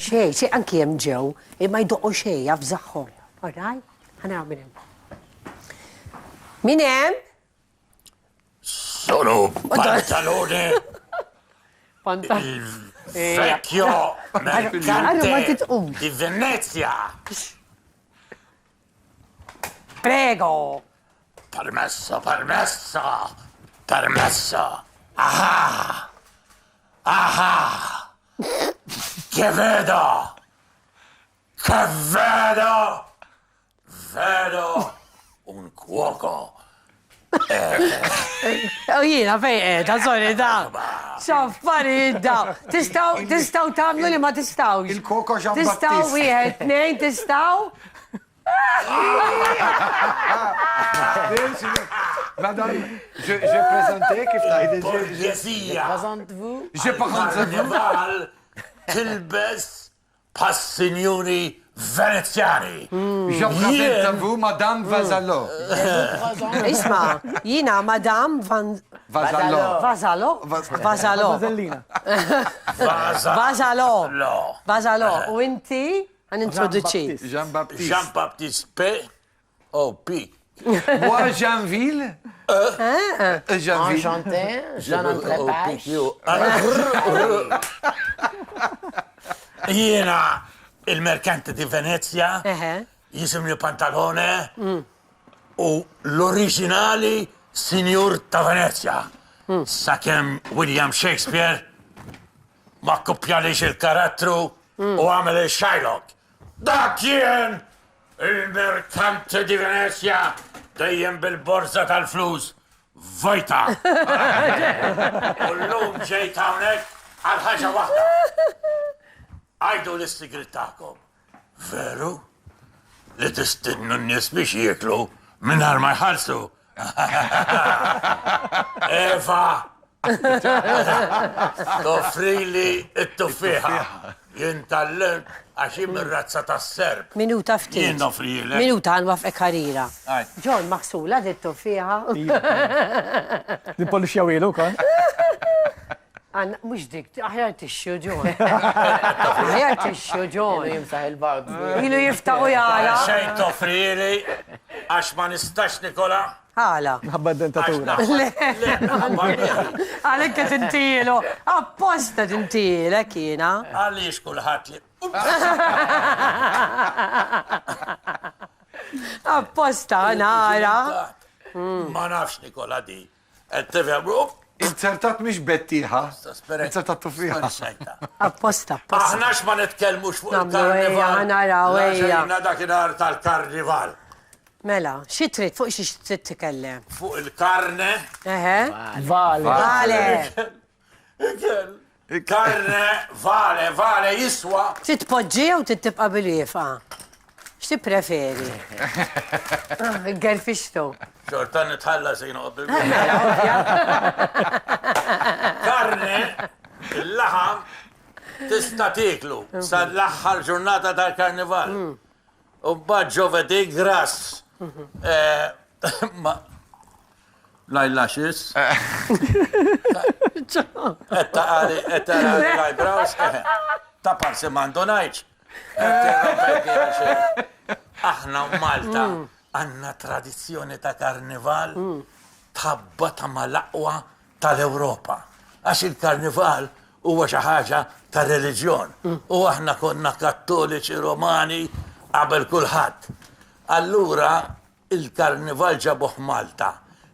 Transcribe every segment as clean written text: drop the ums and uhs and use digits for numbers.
Xej, anki jem ġew, imma jdoqqu xej, jafżaħħom. Oraj, ħanaraw minn hemm. Min hemm? Sono pantalone vecchio mercante di Venezia. Prego. Permesso, permesso, permesso. Ah, ah, che vedo, che vedo, vedo un cuoco. Jiena fej ta' solida. Xaffari da. Tistaw tamlu li ma tistawx. Il-Koko Jean Tistaw Baptiste. wieħed, tnejn, tistaw? Madame, je présentais kif tajdi. Borghesia. Je présente vous. Carnival tilbes pas-signori veneziani. Je présente vous, Madame Vasalo. Isma, jiena Madam Vasalo. Vasalo? Vasalo. Vasalo. No. Vasalo. U inti? Għan introduċi. Jean Baptiste. Jean-Baptiste P. Oh, P. Moi, Jeanville. Jeanville. Enchanté, Jean Entrepage. Jiena il-merkante di Venezia, jisimni Pantalone u l-oriġinali Signor ta' Venezia. Sakemm William Shakespeare ma koppjalix il-karattru u għamel il-Shylock. Da kien il-merkante di Venezia dejjem bil-borza tal-flus vojta. U l-lum ġejt hawnhekk għal ħaġa waħda. Għajdu l-istigrit ta'kom. Veru? Li tistidnu n-nies biex jieklu minnar ma jħalsu. Eva! Toffrili it-tuffiħa. Jien tal-lem għaxi mir-razza tas-Serb. Minuta ftit. Jien nofrilek. Minuta għan wafq karira. Aj. Ġon, maksula dittu fiha. Nipolli xjawilu, kan? Għanna, mux dik, aħjar tixxu ġon. Aħjar tixxu ġon. Jimsaħ il-bard. Ilu jiftaħu jala. Xejn toffrili għax ma nistax Nikola. Ħala. Ħabba dentatura. Għalek ka tintilu. Apposta tintilek jina. Għalix kullħat li. Apposta nara. Ma nafx Nikola di. Ettevja, Insertat miex bettiħa. Spera. Insertat tuffiħa. Apposta, apposta. Aħnax ma nitkellmux fuq Namlu il-karnival. eja, naraw eja. Laġejna dakinhar tal-karnival. Mela, xi trid fuq xi trid tikellem? Fuq il-karne. Eħe? Vale. Vale. Karne, vale, jiswa. Trid tpoġġi jew trid tibqa' bil-wiefa? X'ti preferi? Gerfixtu. Xorta nitħalla sejn qabel. Karne, il-laħam, tista' tiklu sa l-aħħar ġurnata tal-karnival. U mbagħad ġovedi grass. Lajla xis? Etta għali l-eyebrows. Ta' parsi mandonajċ. Aħna Malta għanna tradizzjoni ta' karnival tabbata mal-aqwa tal-Ewropa. Għax il-karnival huwa xi ħaġa ta' reliġjon. U aħna konna kattoliċi romani qabel kulħadd. Allura il-karnival ġabuh Malta.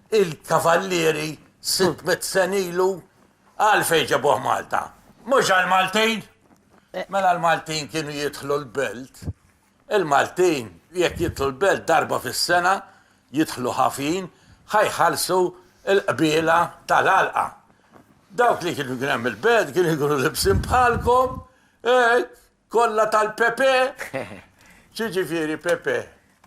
Il-kavallieri 600 senilu għalfejn ġabuh Malta. Mhux għal-Maltin. Mela l-Maltin kienu jidħlu l-belt. Il-Maltin jekk jidħlu l-belt darba fis-sena, jidħlu ħafin, ħajħalsu l-qbiela tal-alqa. Dawk li kienu għem il-belt kienu jkunu libsin bħalkom, kollha tal-Pepe. Ġifieri Pepe.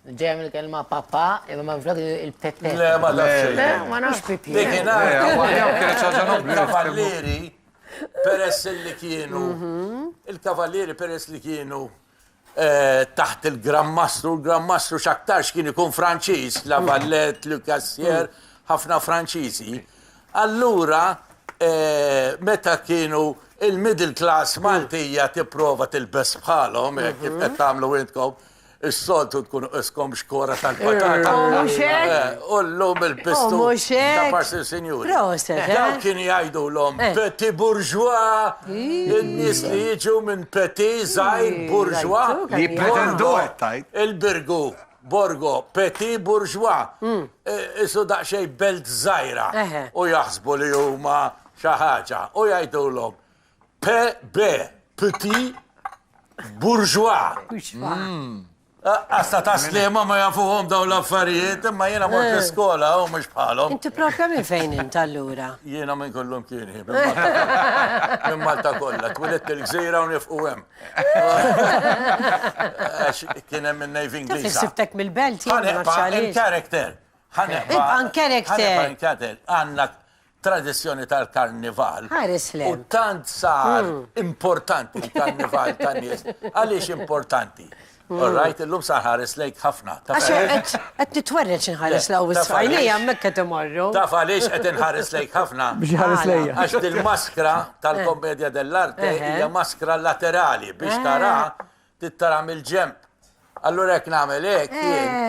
Ġem il-kelma papa, imma ma flok il-pepe. Le, ma nafx. Ma nafx pipi. Il-kavallieri peress li kienu, il-kavallieri peress li kienu taħt il-Grammastru, il-Grammastru xaktarx kien ikun Franċiż, la Vallet, Lucassier, ħafna Franċiżi. Allura, meta kienu il-middle class Maltija tipprova tilbes bħalhom, kif qed tagħmlu intkom, is-soltu tkunu iskom xkora tal-patata. mhux hekk? U l-lum il-bistu mhux hekk? ta' parsi sinjuri. Proset, Daw kien jgħidu l-om petit bourgeois, in-nies li jiġu minn petit zaħir bourgeois. Li pretendu għettajt. Il-birgu, borgo, petit bourgeois. Isu daqxej belt zaħira. U jaħsbu li huma xaħġa. U jgħidu l-om petit bourgeois. Asta ta' slima ma jafuhom daw l-affarijiet, imma jena mort l-iskola u mux bħalhom. Inti propja minn fejn int allura? Jiena minn kollum kieni, minn Malta kollha, twilet il-gżira u nifqu hemm. Kien hemm minn nejf Ingliża. Sibtek mill-belt Ħanibqa' in-character. Ibqa' in-character. in-character. Għandna tradizzjoni tal-karnival. Ħares lem. U tant sar importanti il-karnival tan-nies. Għaliex importanti? Alright, illum sar ħares lejk ħafna. Għax qed titwerreġ inħares l-għu s-sajnija hemmhekk qed imorru. Taf għaliex qed inħares lejk ħafna? Biex ħares lejja. Għax dil-maskra tal-kommedja dell'arte hija maskra laterali biex tara tittara mill-ġemp. Allura jekk nagħmel hekk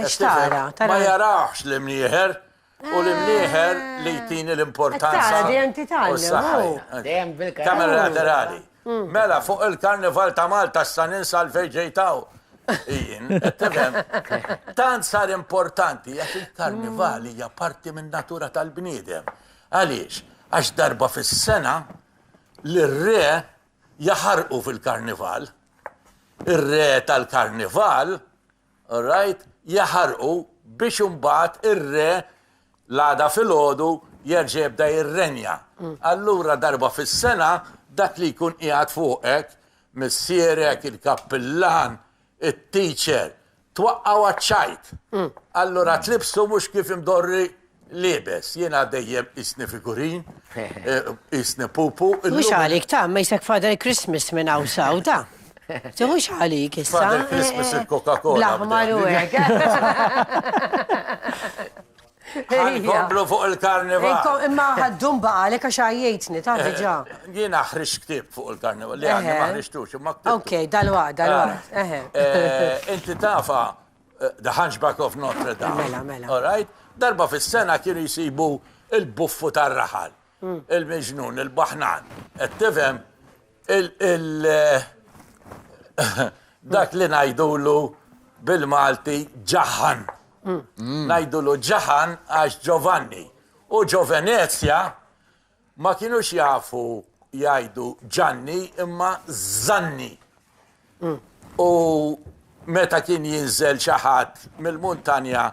x'tara, ma jarawx l-imnieħer u l-imnieħer li jtini l-importanza. Tara, dejjem titgħallem. Dejjem bil-kamera. Kamera laterali. Mela fuq il-karnival ta' Malta sta ninsa l-fejġejtaw. Ijin, tefem, tant sar importanti, għax il-karnival hija parti minn natura tal-bniedem. Għaliex, għax darba fis-sena l-re jaħarqu fil-karnival, ir-re tal-karnival, right, jaħarqu biex imbagħad ir-re l-għada fil-ħodu jerġa' jibda jirrenja. Allura darba fis-sena dak li jkun qiegħed fuqek, missierek, il-kappillan, il-teacher, twaqqaw għadċajt. Allora tlibsu mux kif imdorri libes. Jena dejjem isni figurin, isni pupu. Mux għalik ta' ma jisek Father Christmas minn għaw sawda. Mux għalik issa. Father Christmas il-Coca-Cola. Blaħmaru għek. Għankomplu fuq il-karnival. Imma ħaddum baqalek għax għajjejtni, ta' diġa. Jiena ħriġ ktib fuq il-karnival, li għanni ma ħriġtux, imma ktib. Ok, dal-waqt. Inti tafa The Hunchback of Notre Dame. Mela. All right? Darba fis-sena kienu jisibu il-buffu tar-raħal, il-Miġnun, il-Baħnan. Tifhem dak li ngħidulu bil-Malti ġaħan. Ngħidulu ġaħan għax Giovanni. U Ġovenezja ma kienux jafu jgħidu Ġanni imma Zanni. U meta kien jinżel xi ħadd mill-muntanja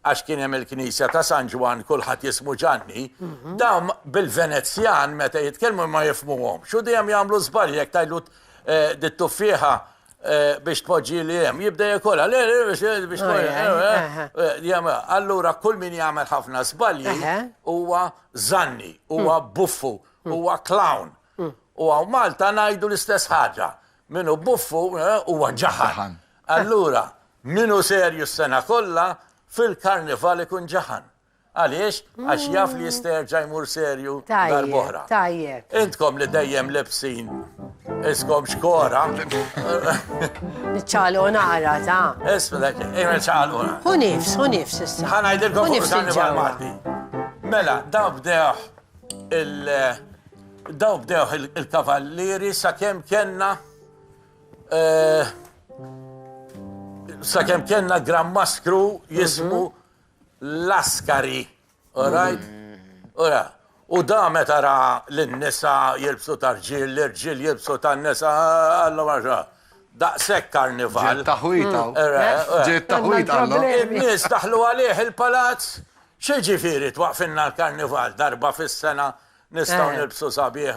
għax kien hemm il-Knisja ta' San Ġwan kulħadd jismu Ġanni, dawn bil-Venezjan meta jitkellmu ma jifhmuhom. Xu dejjem jagħmlu żball jekk tajlu dit-tuffieħa biex tpoġġi li hemm, jibda jekolha, biex tpoġġi. Allura kull min jagħmel ħafna żbalji huwa Zanni, huwa buffu, huwa clown. U Malta ngħidu l-istess ħaġa. Minu buffu huwa ġaħan. Allura, minu serju s-sena kollha fil-karnival ikun ġaħan. Għaliex? Għax jaf li jisterġa jmur serju dal-boħra. Tajjeb. Intkom li dejjem lebsin iskom xkora. Nċalu nara, ta' Isma dak, ċaluna. hu nifs issa. Ħanajdilkom Hu fuq nifs il-karnival il-ġewwa. Malti. Mela, daw bdew il-kavallieri sakemm kenna Gran Maskru jismu Laskari. Alright? Ora, u da meta ra l-nisa jilbsu tarġil, l-irġil jilbsu tan-nisa, alla marġa. Daqshekk karnival. Ġiet taħwita. Ġiet taħwita. In-nies daħlu għalih il-palazz. X'ġifieri twaqfinna l-karnival darba fis-sena nistgħu nilbsu sabiħ.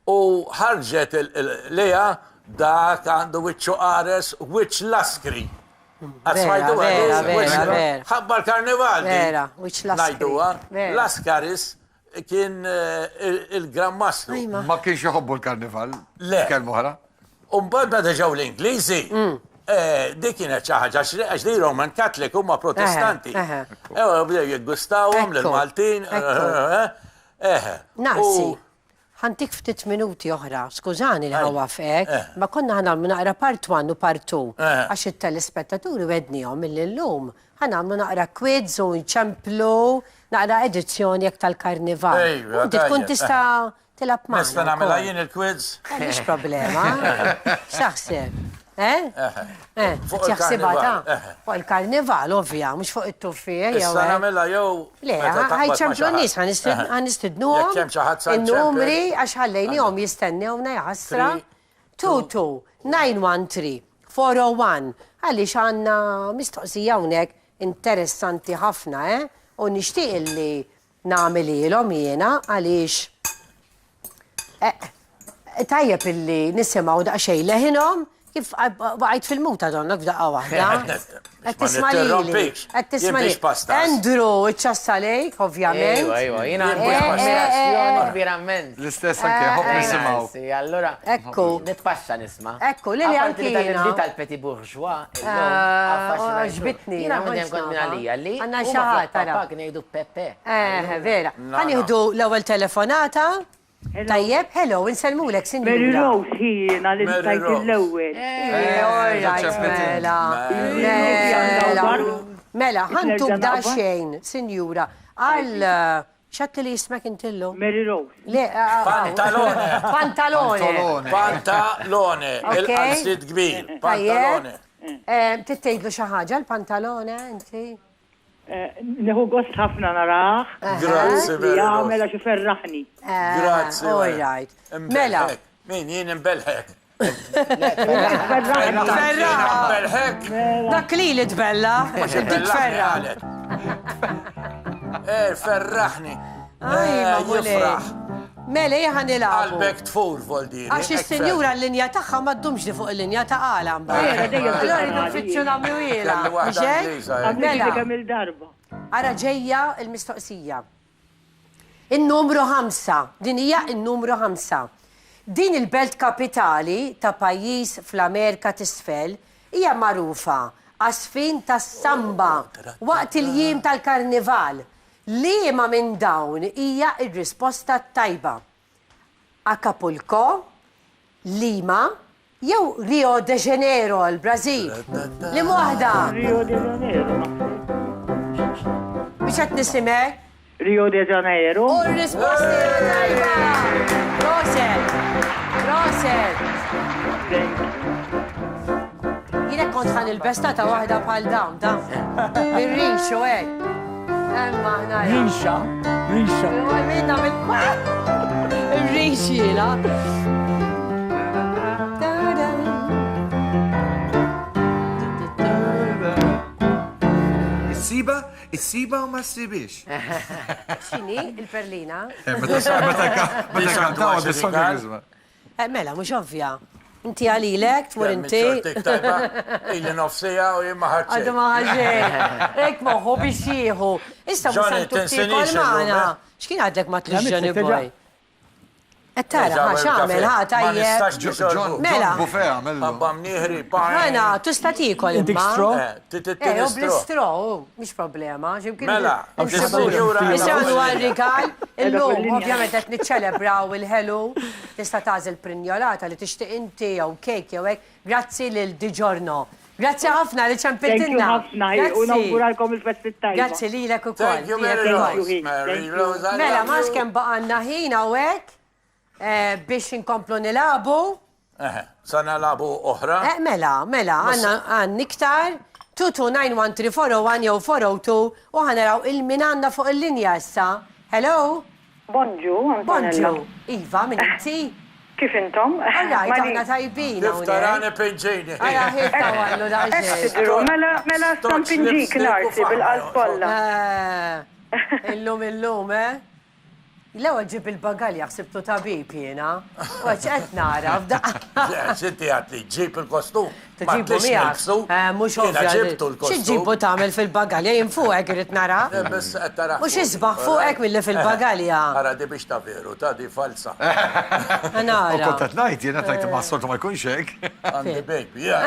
U ħarġet il-leja dak għandu wiċċu qares wiċċ laskri. Vera. Ħabba l-karnival. Vera, wiċċ laskri. Najduha, Vera. Laskaris kien il-Gran Mastru. Ma kienx joħobbu l-karnival. Le. Kelmu ħara. Umbad ma deġaw l-Ingliżi. Di kienet xi ħaġa għax di Roman Catholic huma protestanti. Bdew jiggustawhom lil-Maltin. Nasi. ħantik ftit minuti oħra, skużani li ħawafek, ma konna ħanamlu naqra part 1 u part 2, għax il-telespettaturi wednijom mill-lum, ħanamlu naqra quiz u nċemplu naqra edizzjoni jek tal-karnival. Ejwa, Inti tkun tajjeb, tista tilab ma. Nista nagħmilha jien il-quiz? Mhix problema. X'aħseb? Fuq Jaħsibha il-karnival, ta' fuq il-karnival, ovvja, mhux fuq it-tuffija, jew. Issa nagħmilha jew. Le, ħajċemplu n-nies ħanistidnuhom Jekk hemm xi ħadd sa in-numri għax ħallejnihom jistennewna jaħasra 22-913-401 għaliex għandna mistoqsija hawnhekk interessanti ħafna, u nixtieq li nagħmililhom jiena għaliex tajjeb illi nisimgħu daqsxejn leħinhom kif baqgħid fil-muta donna f'daqqa waħda. Qed tisma' lili. Qed tisma' lili. Andrew, iċċassa lejk, ovvjament. Ejwa, jiena ammirazzjoni verament. L-istess anke ħobb nisimgħu. Sì, allora Ekku. nitpaxxa nisma'. Ekku, Lili anke jiena. Tal petit bourgeois. Ġbitni. Jiena minn kont minn għalija li. Għandna xi ħadd tara. Papà kien jgħidu Pepe. Vera. Ħanieħdu l-ewwel telefonata. Tajjeb, hello, inselmulek, sinjura. Mary Rose jiena li stajt l-ewwel. Mela, ħantuk da xejn, sinjura. Għal xatti li jismek intillu? Mary Rose. Le, Pantalone. Pantalone. Pantalone. Il-qalsit kbir. Pantalone. Tittejdlu xi ħaġa l-pantalone, inti? Neħu gost ħafna naraħ. Grazzi, Mary Rose. Jagħmela xi ferraħni. Grazzi. All right. Mela. Min jien imbelħek. Ferraħ. Dak li tbella. Dik ferraħ. Ferraħni. Jifraħ. Mela jħan il-għabu. Qalbek tfur voldiri. Għax il-senjura l-linja taħħa ma d-dumx li fuq il-linja ta' għala mbagħad. Allora jdu fitxu namlu jila. Għamilti kemm il-darba. Ara ġejja il-mistoqsija. Il-numru 5. Din hija il-numru 5. Din il-belt kapitali ta' pajjiż fl-Amerika t'isfel hija magħrufa għasfin tas-samba waqt il-jiem tal-karnival. Liema minn dawn hija r-risposta tajba. Acapulco, Lima, jew Rio de Janeiro l-Brażil. Li waħda? Rio de Janeiro. Biex qed nisimek? Rio de Janeiro. U r-risposta hija tajba. Proset. Proset. Jiena kont ħan il-besta ta' waħda bħal dawn, ta' bir-rixu hekk. Emma ħnajja. Rixa, rixa. Minna il-rixila. Is-siba u ma s-sibix. Xini, il-perlina? Meta kantaw dis-songrizma. Mela, mux ovvja. Inti għalilek, tmur inti. Ili nofsija u jimma ħarċe. Għadu maħġen. Ek moħu biex jieħu. Issa musantu t-tikol maħna. Xkien għadlek ma t-lġġani boj? Tara, ħaxamel, tajjeb. Mela. Bufea, mellu. Babbam nieħri, ħana, tusta tikol Intik imma. stro? U bl-istro, mux problema. Mela, il-senjura. Nisgħu għal-rikal, il-lum, ovvjament, għet niċċelebraw il-ħelu, tista tażel prinjolata li tixtieq inti jew kejk jew hekk. Grazzi lil Diġorno. Grazzi ħafna li ċempiltinna. ħafna, u nawguralkom il-festit tajba. Grazzi lilek ukoll. Thank you, Mary Rose. Mary Rose. Mela, max kemm baqanna ħin hawnhekk biex inkomplu nilabu. Sa nalabu oħra. Mela, għan iktar 2291341 jew 402 u ħanaraw il-min għandna fuq il-linja issa. Hello? Bonġu, Antonella. Bonġu. Iva, minn inti? Kif intom? Għallaj, taħna tajbin. Niftarani pinġini. Għala, ħitta għallu daġġej. Mela stampinġik narsi bil-qalb kolla. Illum, L-ewwel ġib il-bagalja ħsibtu tabib jiena. U qed nara f'daqqa. Sinti għatli ġib il-kostum. Tiġibu miegħek. Mhux ovvja. ġibtu l-kostum. X'ġibu tagħmel fil-bagalja jien fuqek irid nara. Bes qed tara. Mhux isbaħ fuqek milli fil-bagalja. Ara di biex ta' veru, ta' di falsa. U Nara. kontat najt, jena tajt ma s-soltu ma jkunx hekk. Għandi baby, ja.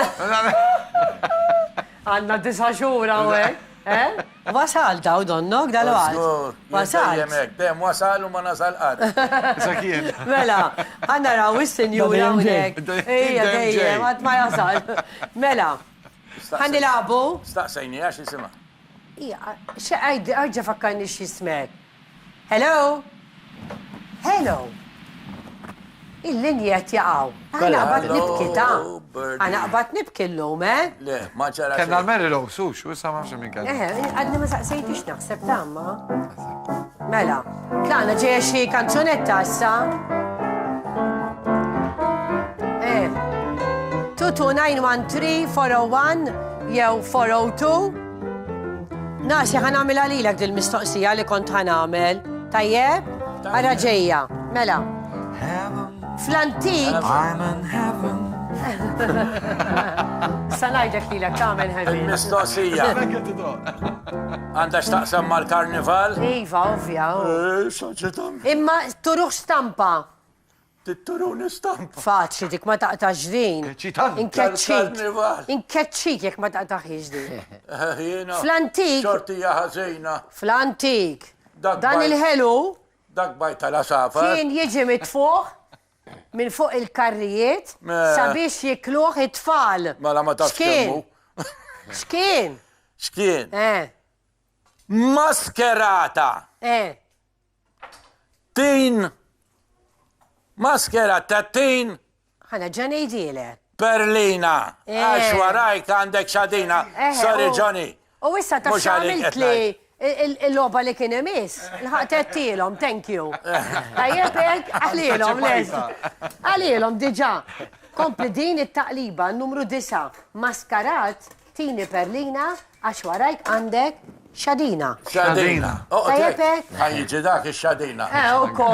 Għandna 9 xhur hawnhekk. Wasal daw donnok dal-għad. Wasal. Dem wasal u ma nasal qatt. Sakien. Mela, għanna raw is-senjura unek. Ejja, dejjem, għad ma jasal. Mela, għandi labu. Staqsajni għax jisima. Għarġa fakkarni xismek. Hello? Hello? Il-linja jtjaqaw. Għana għabat nibki ta' għana għabat nibki l-lum, Le, ma ċara. Kenna l-meri l sux, u issa mafx minn kan. Għadni ma saqsejtix naħseb tamma. Mela, tlaqna ġeja xie kanzunetta issa. 22913-401 jew 402. Nasi ħanamil għalilek dil-mistoqsija li kont ħanamil. Tajjeb? Għara ġeja. Mela. Fl-antik. I'm in heaven. Sanajdek li l-ek tamen heaven. Il-mistoqsija. Għandax taqsam mal-karnival? Iva, ovvja. Saċetam. Imma turuħ stampa. Titturuni stampa. Faċli dik ma taqtax din. Ċitan. Inkeċċik jek ma taqtax din. Jena. Fl-antik. Xortija ħażejna. Fl-antik. Dak Dan bajt- il-ħelu Dak bajt tal-asafar. kien jiġi mitfuħ minn fuq il-karrijiet sabiex jikluħ it-tfal. Mela ma tafx Xkien? kemmu. Xkien? Xkien? Maskerata. Tin. Maskerata tin. ħana ġanejdile. Berlina. Għax warajk għandek xadina. Sorry, Johnny. U issa ta' Mhux għalik xamilt qed li il-loba li kien emis. L-ħaqtettilom, thank you. Tajjeb, għalilom, les. Għalilom, diġa. Kompli din it-taqliba, numru 9. Maskarat, tini Berlina, għax warajk għandek xadina. Xadina. Tajjeb, Għajġi dak il-xadina. uko,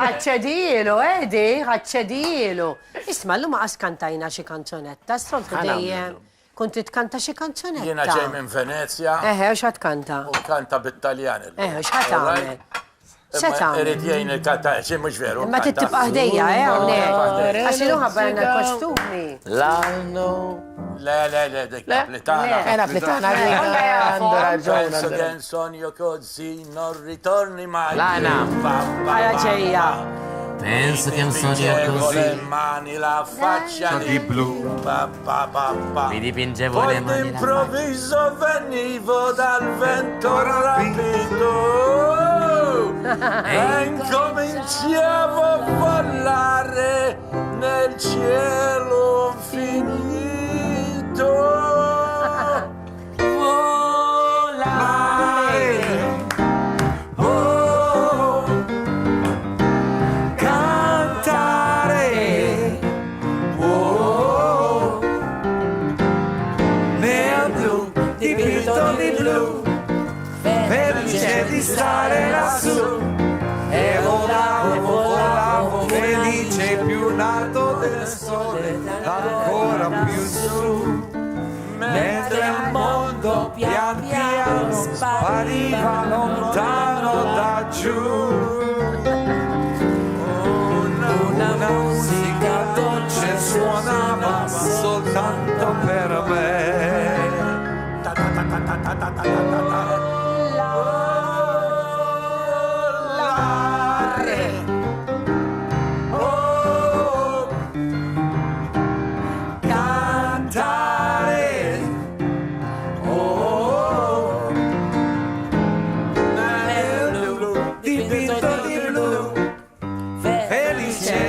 għacċedilu, di, għacċedilu. Isma, l-lum għaskantajna xie kanzonetta, s-soltu dejjem. Kunti tkanta xie kanzonetta. Jiena ġej minn Venezia U xat kanta? u kanta bit-Taljan. U xat għamil? Xat għamil? Irrid jgħin il-kanta, xie mux veru. Ma tittibqa ħdejja, għonek. Għaxilu ħabbarna l-kostumi. L'anno. Le, dik naplitana. Naplitana li għandu raġun. Penso che un sogno così non ritorni mai. Lana. Għala ġeja. Penso che un sogno Con le così mani la faccia di blu. mi dipingevo Poi le mani. d'improvviso venivo dal vento rapido e incominciavo a volare nel cielo infinito. Felice di stare lassù e volavo felice più in alto del sole ancora più su mentre il mondo pian piano spariva lontano da giù. Una musica dolce suonava soltanto per me.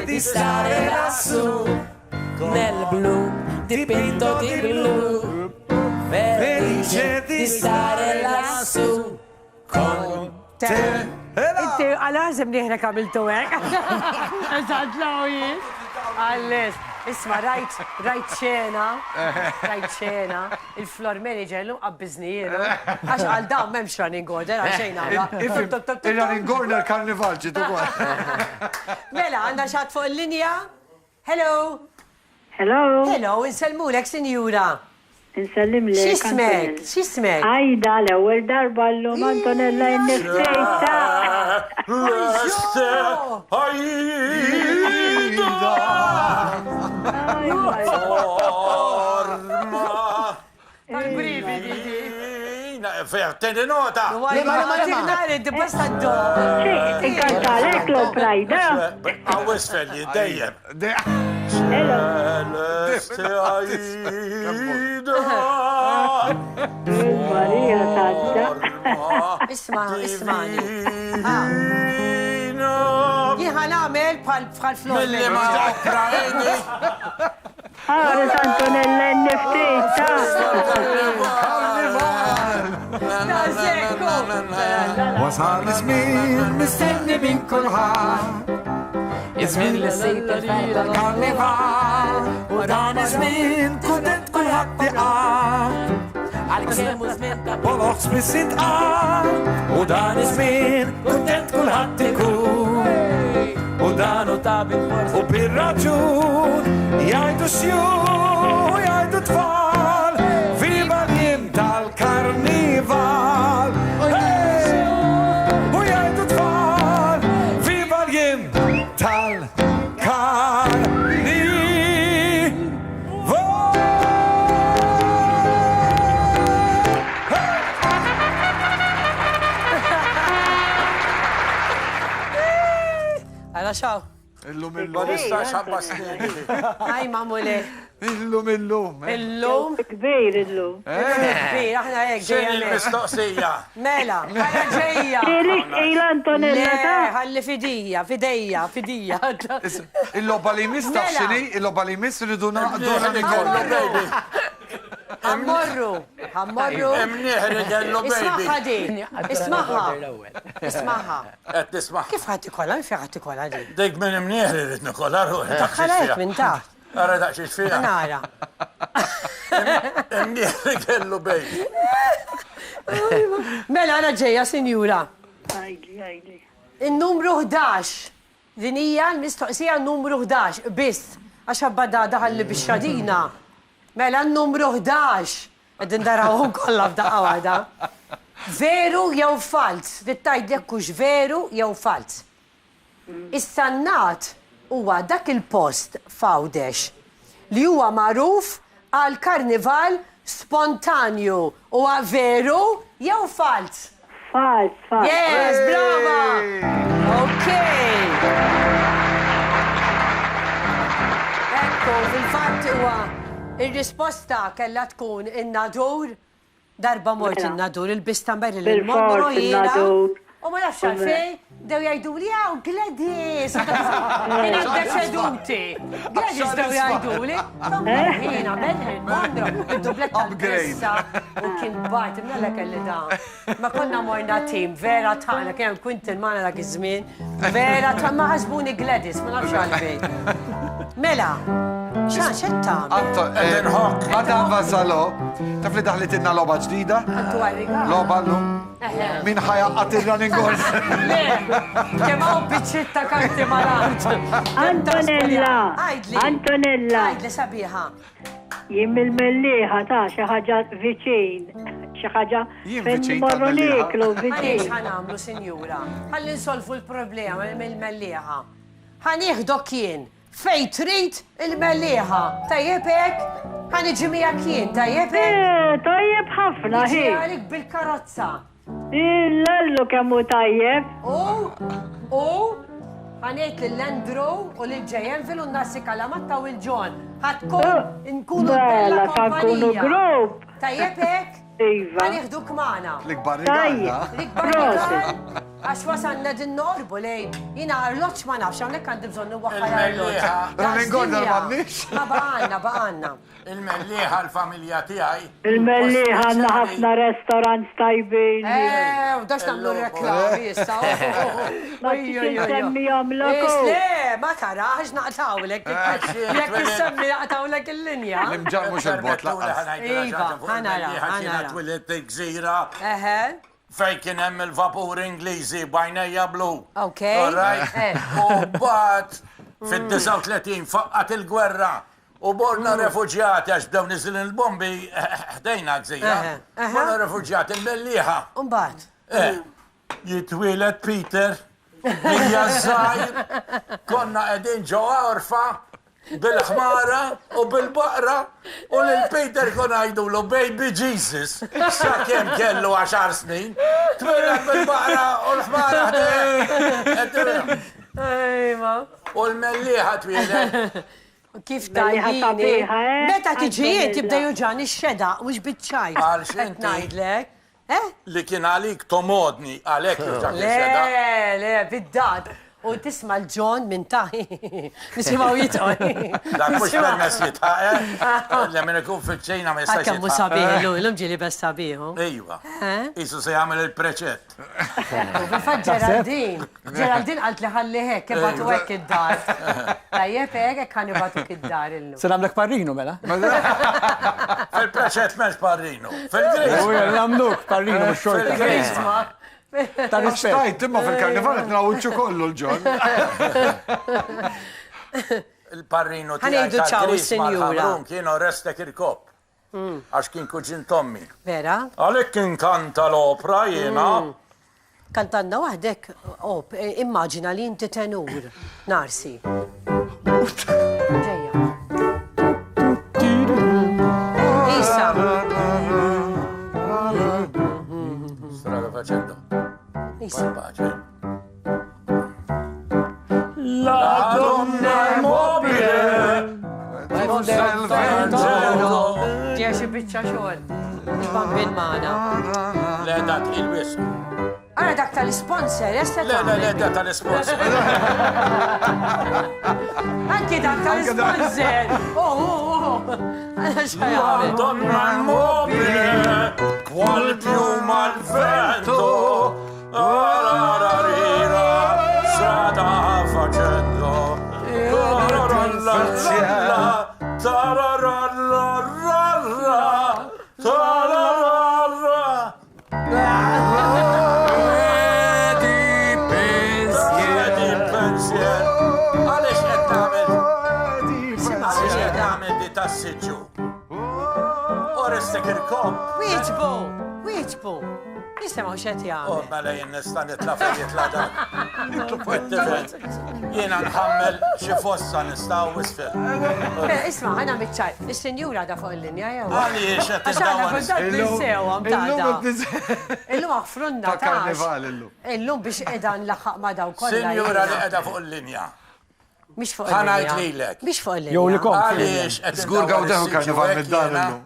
Di stare lassù nel blu dipinto di blu, felice di stare lassù con te. Inti għal-għazim liħna kamiltu għek. Eżad lawi. Għallis. Isma, rajt xena, il-floor manager l-lum għabbiznijienu. Għax għal dawn memx running order, għaxejna. Il-running order karnival ġitu għu. Mela, għanda xat fuq il-linja? Hello. Hello. Hello, inselmulek, sinjura. Insellim li. Xismek? Xismek? Ajda, l-ewel darba l-lum Antonella innifsejta. Forma. Tal-brividi. Teni nota. Ma tignari, di basta d-do. Inkantalek lo prajda. Għawis felli, dejjem. Celestia Marija tadda. Ismani. Jieħan għamil bħal-flor. Milli ma ġakrajni. Ħares Antonella n-niftita. Wasal iż-żmien mistenni minn kulħadd. Iż-żmien li sejt Karnival, u dan iż-żmien kuntent kulħadd iqgħad. għal-ksemu żmien ta' Boloħ spiss intqal, u dan iż-żmien kuntent kulħadd ikun. u danu ta' bil-forsi. U bir-raġun jgħidu xju, jgħidu tfal, viva l-jiem tal-karnival. U jgħidu tfal, viva l-jiem Għala xaw. Illum Ma illum. nistax ħabbastini. Għaj mamuli. Illum illum. Illum. Kbir illum. Kbir, aħna għek Xini ġeja. l-mistoqsija? Mela, għala ġeja. Kielix ejla Antonella Le, ta' għalli fidija. Il-lobba li mistaf Mela. xini, il-lobba li mis rridu naqdu Għallu baby. Għammorru. Emnieħri għallu baby. Ismaħħa di. Ismaħħa. Għed tismaħ. Kif ħatti kolla? Kif ħatti kolla di? Dik minn emnieħri rrit nikola ruħi. Daħħalajk minn taħt. Għara daqxiex fija. Nara. Emnieħri għallu baby. Mela, għana ġeja, sinjura. Għajli. Il-numru 11. Din hija l-mistoqsija numru 11. Biss, għax għabbada daħalli bix-xadina. Mela, n-numru 11. Għedin darawhom kollha f'daqqa waħda. Veru jew fals. Rittajt jekkux veru jew fals. Is-sannat huwa dak il-post f'Għawdex li huwa magħruf għal karnival spontanju. Huwa veru jew fals? Fals. Yes, brava! Okay. Ekku, fil-fatt huwa il-risposta kella tkun in-nadur, darba mort in-nadur, il-bista Marilyn Bil-fors Monroe jiena. in-nadur. U ma nafx għalfej, dew jgħidu li għaw Gladys. Jena d-deċeduti. Gladys dew jgħidu li. Jena Marilyn Monroe, id-dublet tal-pressa. U kien bajt, imnalla kelli da. Ma konna morna tim, vera taqna, kien Quintin maħna dak iż-żmien. Vera taqna, ma ħasbuni Gladys, ma nafx għalfej. Mela, xan xetta? Madam Vazzalo, taf li daħlit inna loba ġdida? Għantu għarriga? Loba l-lum? Min ħajaqqat il-running horse? Le, kemaw biċċitta karti malant. Antonella. Antonella. Għajdli sabiħa. Jim il-melliħa ta' xaħġa viċin. Xaħġa Jim fejn viċin morru tal-melliħa? niklu Għalix viċin. ħanamlu, sinjura. Għalli nsolfu l-problema mill-melliħa. Ħanieħdok jien. Fej trid il-melliħa. Tajjebek? Ħaniġimija kien, tajjebek? Tajjeb ħafna, hi. Ġijalik bil-karozza. Il-lallu kemmu tajjeb. U ħaniet l-Landro u l-Ġejenvil u n-nassi kalamatta u l-ġon. ħatkun nkunu Bella, ta' nkunu grupp. Tajjebek? Iva. Ħaniħduk maħna. L-ikbar Tajjeb. rigalla. L-ikbar għax wasanna din norbu lej. Jina arloċ ma nafx, għamlek għandi bżonnu waħħar arloċ. Running order m'għandniex. Ma baqanna. Il-melliħa l-familja tijaj. Il-melliħa għanna ħafna restaurants tajbin. U dax namlu reklami jissa. Ma t-xin semmijom l-oku. Le, ma taraħx naqtawlek. Jek tissemmi naqtawlek il-linja. L-imġar mux il-bot laqqas. Iva, ħanara. Twilet gżira Eħe. fej kien hemm il-vapur Ingliżi bajnejja blu. Ok. All right? U bat fid-39 faqqat il-gwerra. U borna refugjati għax bdew nizil il-bombi ħdejna gżira. Borna refugjati il-melliħa. Umbat. Jitwilet Peter, hija żgħir, konna qegħdin ġewwa orfa, bil-ħmara u bil-baqra u l-Peter kon għajdu l Baby Jesus sa' kem kellu 10 snin twillet bil-baqra u l-ħmara Ejma. u l-melliħa twillet. Kif Melliħa tajjini. sabiħa, Meta tiġijiet Għandhom tibda juġani x-xeda, mux bitċajt. Għal xinti. Najdlek. Li kien għalik tomodni għalek juġak il-xeda. Le, bid-dad. U tisma l-ġon minn taħi. Nisimaw jitqon. Dak mux permess jitħaq, li minn ikun fil-ċejna ma jistax Għakam mu jitħaq. sabiħ, l-lum ġili bes sabiħu. Ejwa, jisu se jgħamil il-preċett. Fat Geraldine għalt li ħalli hek, kibatu hekk id-dar. Tajjeb hekk, kan ibatu id-dar illu. Se namlek parrinu mela? Fil-preċett menx parrinu. Fil-gris. U namluk parrinu b'xorta. Grisma. Ta' rispett. Stajt, imma fil-karnival t-nawċu kollu l-ġon. Il-parrinu Ħanejdu tijaj ċaw, tal-gris Sinjura. mal-ħamrun kienu Restek il-kop. Għax kien kuġin Tommi. Vera? Għalek kien kanta l-opra jena. Kantanna wahdek, immaġina li inti tenur. Narsi. Ġeja. Isa. Strada facendo. Isa. Pace. La donna immobile. Ġiex bicċa xogħol. Il-bambin maħna. Le dak il-wis. Għara dak tal-sponsor, jesta Le dak tal-sponsor. Anki dak tal-sponsor. La donna immobile, qual piuma al vento, arararira, strada facendo, tararararra, tararararra. Di pensier. Għalix qed tagħmel di tassiġġu. Orestek il-kom. Wieġbu. Nisimaw xet Oh, jgħamil. mela jien nista' nitla' fejn jitla' dan. Jiena nħammel xi fossa nistgħu wisfel. Isma, ħana mitċar. Is-senjura da fuq il-linja jew. Għaliex qed Għaxħana tindawar kontat ninsewhom ta' Illum għafrunna Ta' karnival illum. Illum biex edan laħħaq ma daw kollha. Sinjura li qiegħda fuq il-linja. Mix fuq Ħanajt il-linja. lilek. Mix fuq il-linja. Jew li kom. Għaliex qed Żgur gawdew karnival mid-dar illum.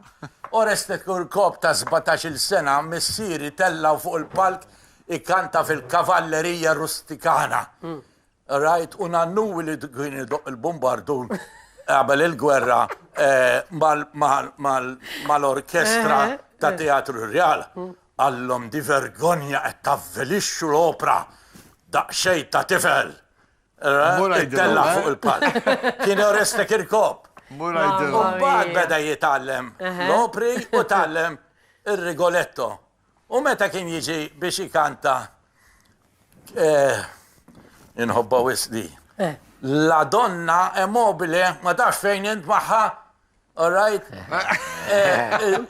Orestek il-kop ta' 17 sena missieri tellaw fuq il-palk ikkanta fil-kavallerija rustikana. Rajt, u nannu li kien il-bombardun qabel il-gwerra mal-orkestra ta' Teatru Real. Għallom di vergonja qed tavvelixxu l-opra daqsxejn ta' tifel. Tella fuq il-palk. Kien Orestek il-kop. Murajdu. Umbad beda jitallem l-opri u tallem il-Rigoletto. U meta kien jiġi biex jikanta inħobba wisdi. La donna immobile, ma dax fejn jint maħħa, all right?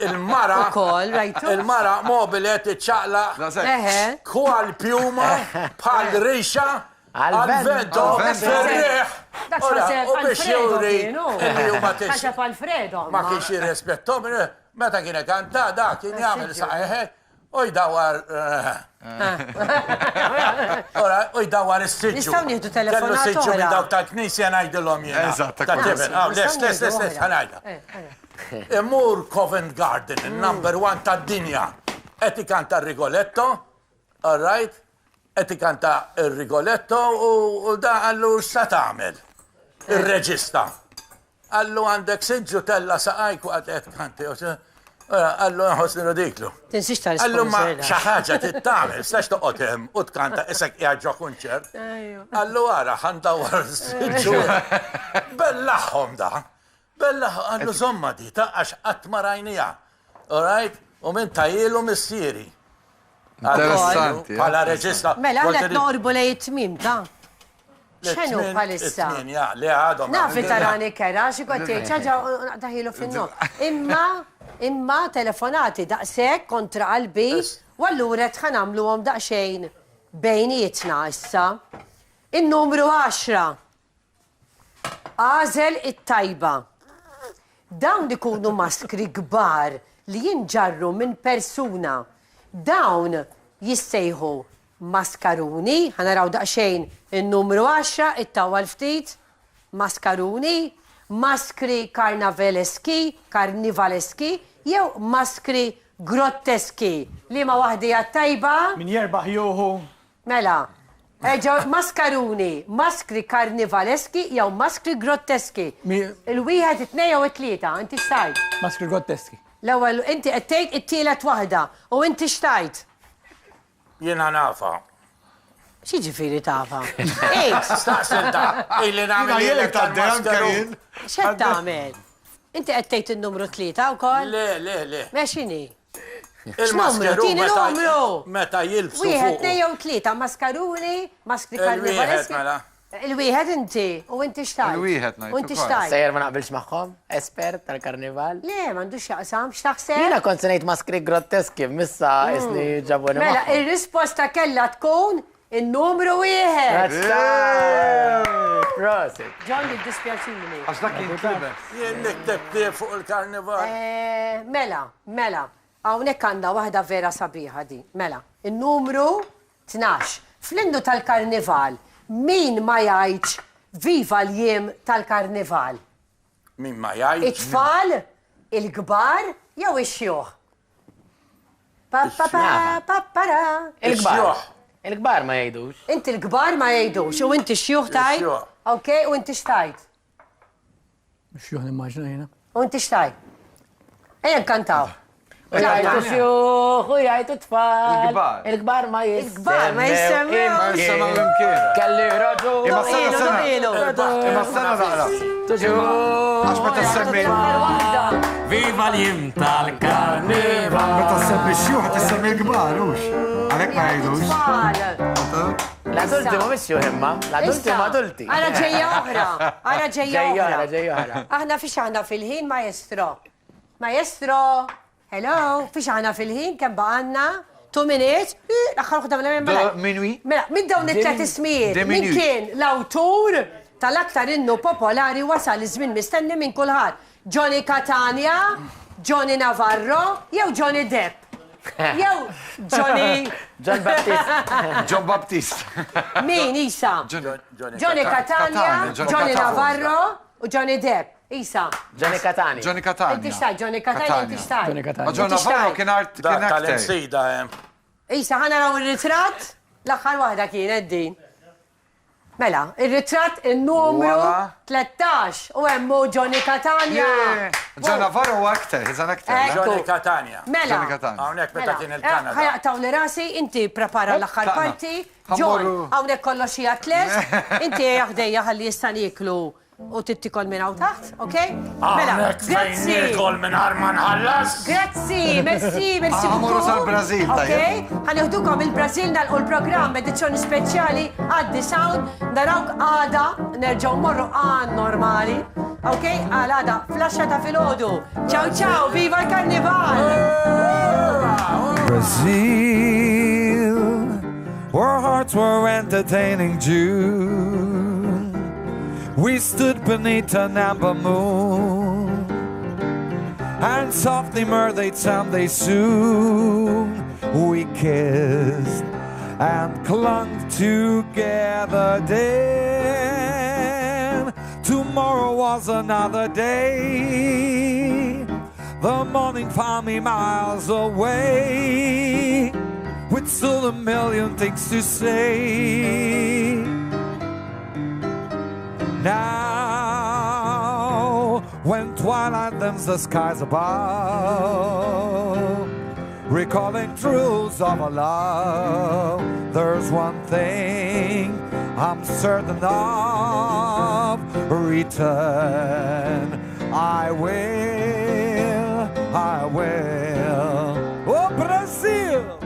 Il-mara, Ukoll, rajtu? il-mara mobile tiċċaqla Eħe. kwal pjuma bħal rixa għal-vento ferreħ. Dak Ora, xaseb u biex Alfredo juri kienu. illi huma tix. Xaseb Alfredo. Ma kienx jirrispettom, meta kien kanta da kien jagħmel saħeħ, u jdawar. Ora, u jdawar is-siġġu. Nistgħu nieħdu telefonat Kellu siġġu minn oħra. dawk tal-Knisja ngħidilhom jiena. Eżatt, ta' Ta' kull tifel. Les, ħanajda. Imur Covent Garden, il-number 1 tad-dinja. Qed ikanta Rigoletto, all right? Qed ikanta Rigoletto u da għallu x'sa tagħmel. Ir-reġista. Għallu għandek siġġu tella saqajk waqt qed kanti. Għallu nħossni rodiklu. Tinsix Għallu ma tal-sponsor. xaħġa tittamel, stax toqgħod hemm u tkanta isek jgħadġa kunċert. Għallu għara ħandawar siġġu. Bellaħħom da. Bellaħħom għallu zomma di ta' għax qatt ma rajnija. All right? U minn tajilu missieri. Interessanti. Pala reġista. Mela, għalek norbu lej it-tmim, ta' xenu palissa? Li għadhom. Nafi tarani kera, xikotti, ċaġa daħilu fin-nom. Imma telefonati daqsek kontra qalbi, u allura tħanamlu għom daqxejn bejnietna issa. Il-numru 10. għażel it-tajba. Dawn ikunu maskri kbar li jinġarru minn persuna. Dawn jissejħu maskaruni, ħanaraw daqsxejn il-numru 10, it-tawa l-ftit, maskaruni, maskri karnivaleski, jew maskri grotteski. Li ma wahdija tajba? Min jerbaħ juhu. Mela, maskaruni, maskri karnivaleski, jew maskri grotteski. Il-wieħed, it-nej jew it-tlieta, inti xtajt? Maskri grotteski. L-ewwel, inti qed it-tielet waħda, u inti xtajt? Jiena nafa. Xi ġifieri tafa? Staqsil ta' illi nagħmel Jelek ta' d-dejan X'qed tagħmel? Inti qed tgħid in-numru 3 wkoll? Le. Mexxini. Il-maskaru Tieni numru. meta jilbsu fuq. Wieħed nej jew tlieta maskaruni, maskri karnivaleski. mela. Il-wieħed inti, u inti xtajt? Il-wieħed ngħid U inti ukoll. xtajt? Sejjer ma naqbilx magħhom, espert tal-karnival. Le, m'għandux x'jaqsam, x'taħseb? Jiena kont se ngħid maskri grotteski, missa isni ġabuni Mela, magħhom. ir-risposta kellha tkun in-numru 1. Prosit. John jiddispjaċini. Għax dak kien kliber. Jien nikteb fuq il-karnival. Mela, hawnhekk għandha waħda vera sabiħa di. Mela, in-numru 12. Fl-indu tal-karnival, min ma jgħidx viva l-jiem tal-karnival? Min ma jgħid. It-tfal, il-kbar, jew ix-xjuħ? Il-kbar. Il-kbar ma jgħidux. Inti l-kbar ma jgħidux, u inti x-xjuħ tajt? Ix-xjuħ. Ok, u inti xtajt? Xjuħ nimmaġna jena. U inti xtajt? Ejja nkantaw. U jgħidu xjuħ, u jgħidu tfal. Il-kbar. Il-kbar ma Il-kbar ma jissemmew. Ma jissemmaw imkien. Kelli raġun. Imma sena Ilu. Imma sena naqra. Għax meta semmi. Viva l-jim tal-karnival. Meta semmi xjuħ tissemmi l-kbar, ux. Għalek ma jgħidux. L-adulti ma missju imma. L-adulti ma adulti. Għara ġeja oħra. Għara ġeja oħra. Ġejja oħra. Aħna fiex aħna fil-ħin, maestro. Maestro, hello, fiex aħna fil-ħin, kem baqanna? 2 minutes? L-axħar uħda mela. Minwi? Mela, minn dawn it-tlet ismijiet, De min minwi. kien l-awtur tal-aktar innu popolari wasal iż-żmien mistenni minn kulħadd. Johnny Catania, Johnny Navarro, jew Johnny Depp. Jew Johnny... John Baptist. John Baptist. Min, Isa? Johnny Catania, Johnny Navarro u Johnny Depp. Isa. Johnny Catania. Johnny Catania. Inti xtaj, Johnny Catania, inti xtaj. Johnny Catania. Ma John Navarro kien art Da kien aktar. tal-insida hemm. Isa, ħana raw il-ritrat, l-axħar wahda kienet din. Mela, il-ritrat il-numru Wala. 13 u emmu Johnny Catania. John Navarro u aktar, iżan aktar. Ekku. Johnny Catania. Mela, Johnny Catania. Hawnhekk meta kien il-Kanada. ħajaqtaw li rasi, inti prepara l-axħar taqna. parti. John, Ħammorru. għawnek kollox xi atles, inti jaħdejja ħalli jistan jiklu u tittikol minn hawn taħt, ok? Mela, Hawnhekk fejn grazzi. nikol minn Arman ħallas. Grazzi, merci Ħammorru beaucoup. sal-Brażil, tajjeb. Ok, ħaniħdukom il-Brazil nalqu l-programm edizzjoni speċjali għaddi sound, narawk għada, nerġaw morru għan normali. Ok, għal għada, flasċata fil-ħodu. Ciao ciao, viva l-karnival! Brazil, where hearts were entertaining June. We stood beneath an amber moon, and softly murmured some they soon. We kissed and clung together then. Tomorrow was another day. The morning found me miles away, with still a million things to say. Now, when twilight dims the skies above, recalling truths of our love, there's one thing I'm certain of: return. I will. Oh, Brazil!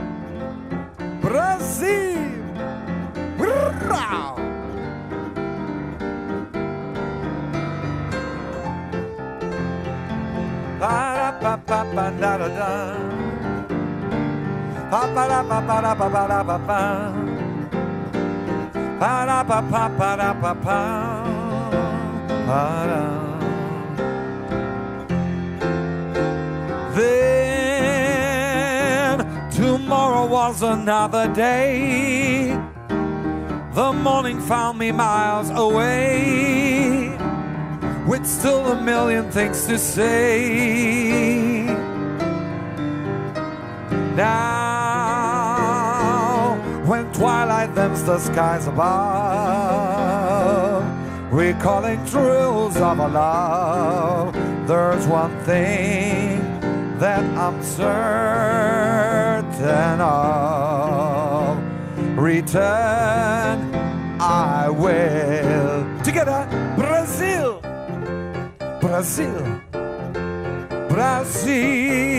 Brazil! Brrrr! Ba-da-ba-ba-ba-da-da-da. Ba-ba-da-ba-ba-da-ba-ba-da-ba-ba. Ba-da-ba-ba-ba-da-ba-ba. Then tomorrow was another day. The morning found me miles away, with still a million things to say. Now, when twilight dims the skies above, recalling thrills of our love, there's one thing that I'm certain of. Return I will. Together, Brazil, Brazil, Brazil.